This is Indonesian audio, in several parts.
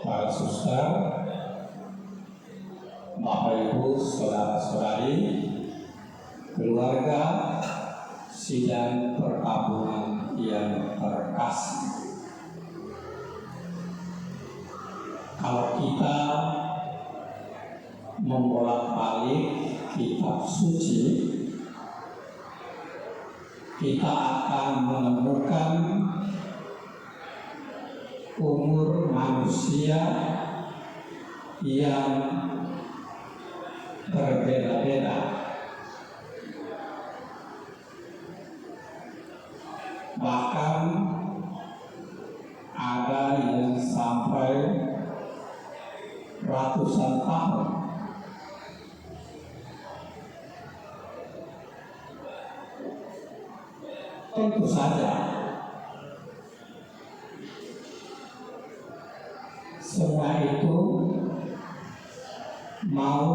para suster, Bapak Ibu, saudara-saudari, keluarga sidang perkampungan yang terkasih. Kalau kita membolak-balik kitab suci, kita akan menemukan umur manusia yang berbeda-beda. Bahkan ada yang sampai ratusan tahun. Tentu saja semua itu mau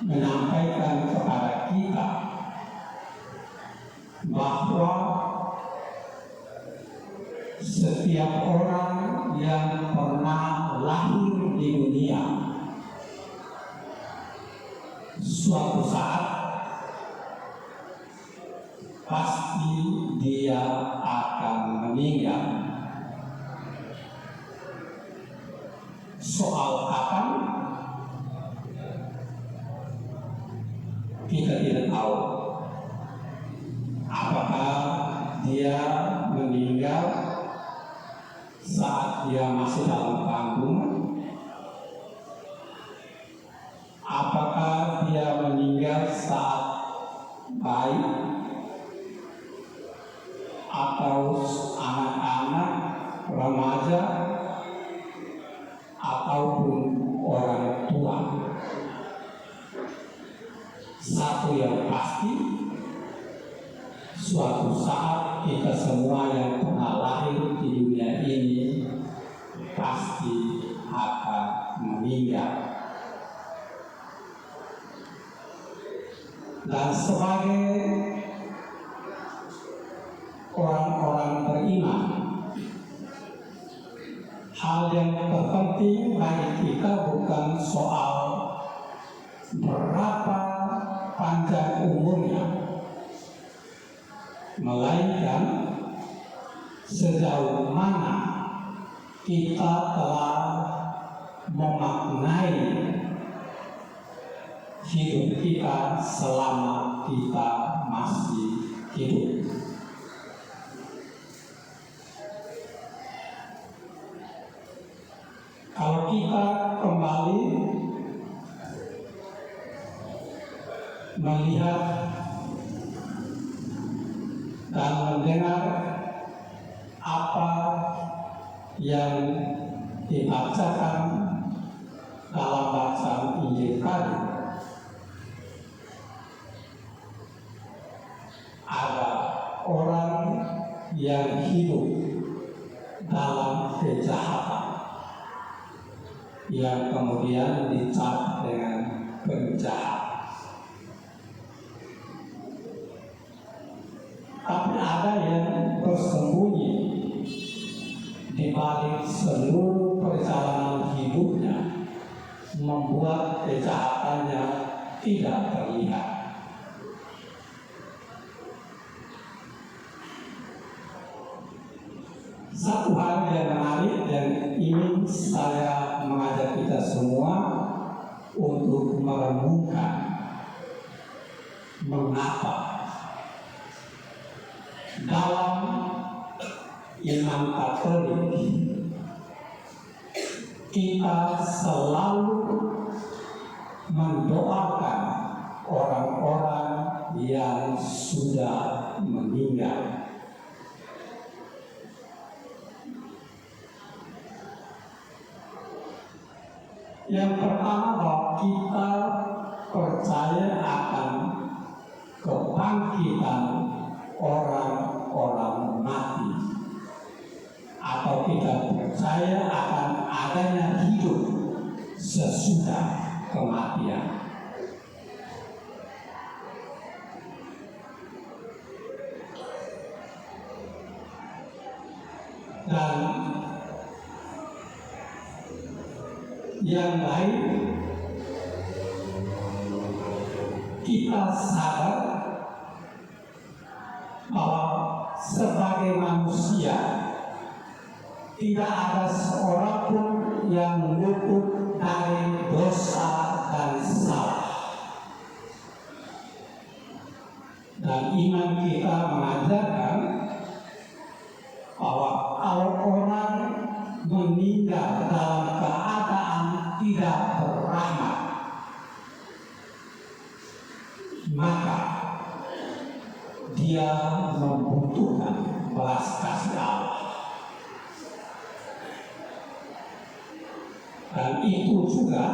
menyampaikan kepada kita bahwa setiap orang yang pernah lahir di dunia suatu saat pasti dia akan meninggal. Soal kapan kita tidak tahu. Apakah dia meninggal saat dia masih dalam kandungan? Apakah dia meninggal saat bayi? Atau anak-anak, remaja, ataupun orang tua? Satu yang pasti, suatu saat kita semua yang pernah lahir di dunia ini pasti akan meninggal. Dan sebagai orang-orang beriman, hal yang terpenting bagi kita bukan soal berapa panjang umurnya, melainkan sejauh mana kita telah memaknai hidup kita selama kita masih hidup. Kalau kita kembali melihat dan mendengar apa yang dibacakan dalam bacaan Injil tadi, ada orang yang hidup dalam kejahatan yang kemudian dicap dengan penjahat. Tapi ada yang bersembunyi di balik seluruh perjalanan hidupnya, membuat kejahatannya tidak terlihat. Satu hal yang menarik dan ingin saya mengajak kita semua untuk merenungkan mengapa dalam iman Katolik kita selalu mendoakan orang-orang yang sudah meninggal. Yang pertama, bahwa kita percaya akan kebangkitan orang-orang mati, atau kita percaya akan adanya hidup sesudah kematian. Dan yang lain, kita sadar bahwa sebagai manusia tidak ada seorang pun yang luput dari dosa dan salah. Dan iman kita mengajarkan bahwa kalau orang meninggal dalam keadaan tidak berrahmat, maka dia membutuhkan belas kasih Allah. Dan itu juga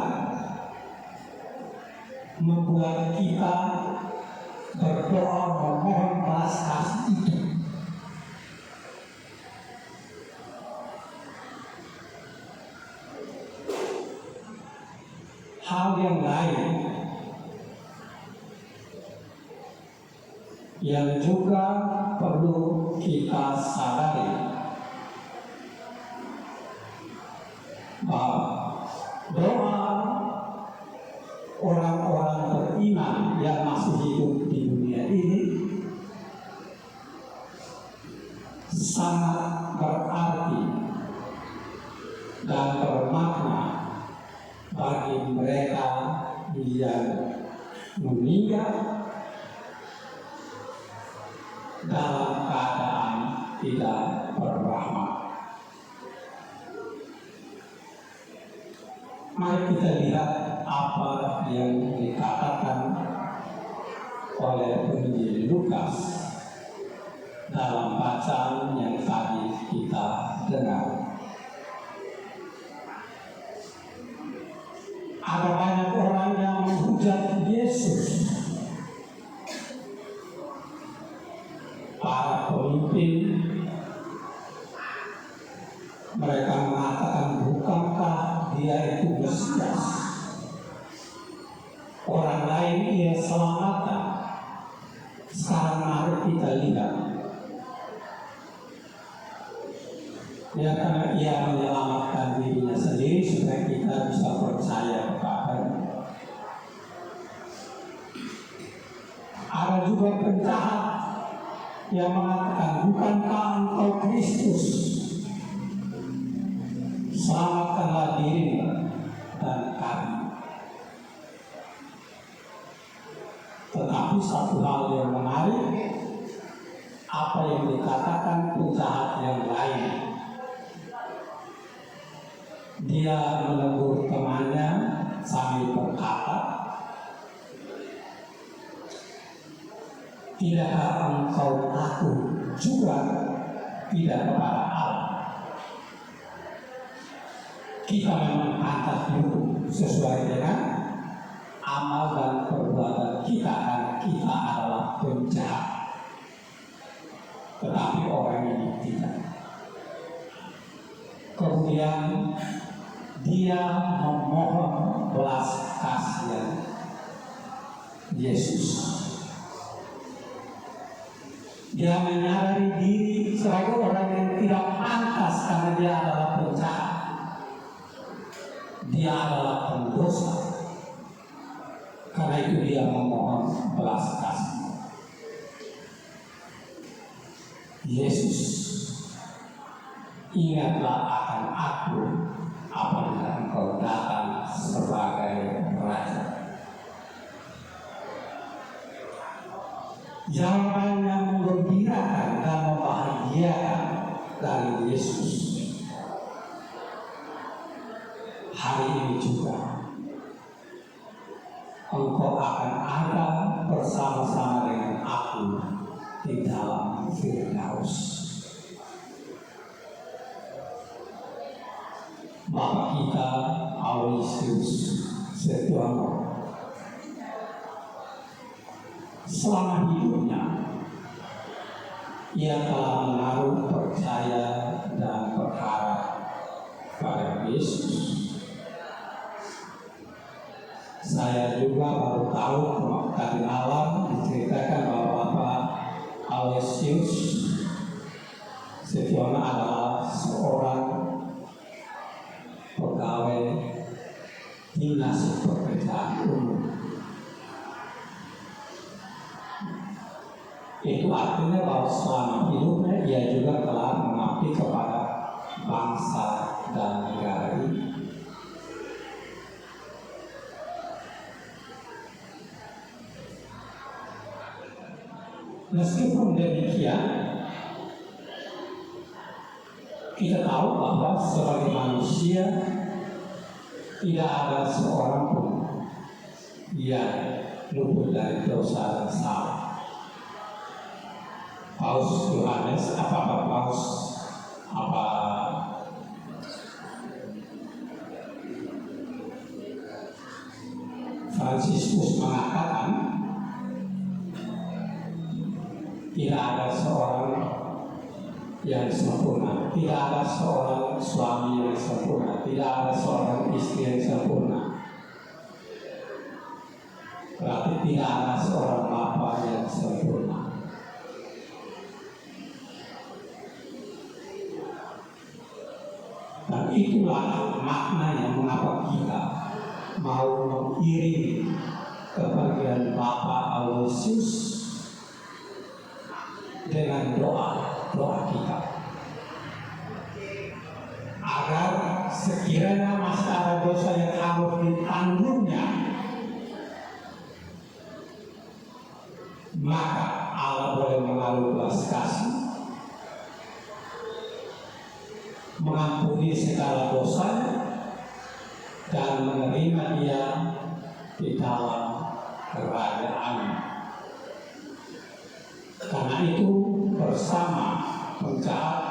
membuat kita berdoa memohon belas kasih itu. Hal yang lain yang juga perlu kita sadari bahwa doa orang-orang beriman yang masih hidup di dunia ini sangat berarti dan bermakna bagi mereka yang meninggal dalam keadaan tidak berrahmat. Mari kita lihat apa yang dikatakan oleh penginjil Lukas dalam bacaan yang tadi kita dengar. Ada banyak orang yang menghujat Yesus. Para pemimpin, mereka mengatakan, bukankah dia itu Mesias? Orang lain ia selamatkan. Sekarang mari kita lihat. Ya, karena ia menyelamatkan dirinya sendiri supaya kita bisa percaya kepadanya. Ada juga penjahat yang mengatakan, bukankah engkau Kristus? Selamatkanlah dirimu dan kami. Tetapi satu hal yang menarik, apa yang dikatakan penjahat yang lain. Dia menegur temannya sambil berkata, tidakkah engkau takut juga tidak kepada Allah? Kita memang pantas hidup sesuai dengan amal dan perbuatan kita, karena kita adalah penjahat. Tetapi orang ini tidak. Kemudian dia memohon belas kasihan Yesus. Dia menyadari diri sebagai orang yang tidak pantas karena dia adalah penjahat. Dia adalah pendosa. Karena itu dia memohon belas kasih. Yesus, ingatlah akan aku apabila engkau datang sebagai Raja. Jawaban yang menggembirakan dan membahagiakan dari Yesus hari ini juga. Engkau akan ada bersama-sama dengan aku di dalam Firdaus. Bapak kita Aloysius Setiono selama hidupnya ia telah menaruh percaya dan berharap pada Yesus. Saya juga baru tahu tadi malam diceritakan bahwa Bapak Aloysius Setiono adalah seorang pegawai Itu artinya bahwa selama hidupnya ia juga telah mengabdi kepada bangsa dan negara ini. Meskipun demikian, kita tahu bahwa sebagai manusia tidak ada seorang pun yang luput dari dosa dan salah. Paus Yohanes, Fransiskus mengatakan tidak ada seorang yang sempurna, tidak ada seorang suami yang sempurna, tidak ada seorang istri yang sempurna. Berarti tidak ada seorang bapa yang sempurna. Dan itulah maknanya mengapa kita mau mengiring kepergian Bapak Aloysius dengan doa kita, agar sekiranya masih ada dosa yang harus ditanggungnya, maka Allah boleh melalui belas kasih mengampuni segala dosanya dan menerima dia di dalam kerajaan. Karena itu bersama penjahat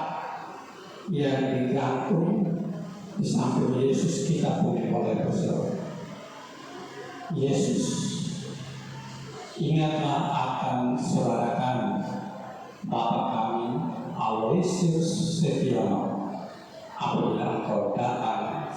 yang digantung di samping Yesus, kita pun boleh berseru, Yesus, ingatlah akan saudara kami, Bapak kami Aloysius Setiono, apabila Engkau datang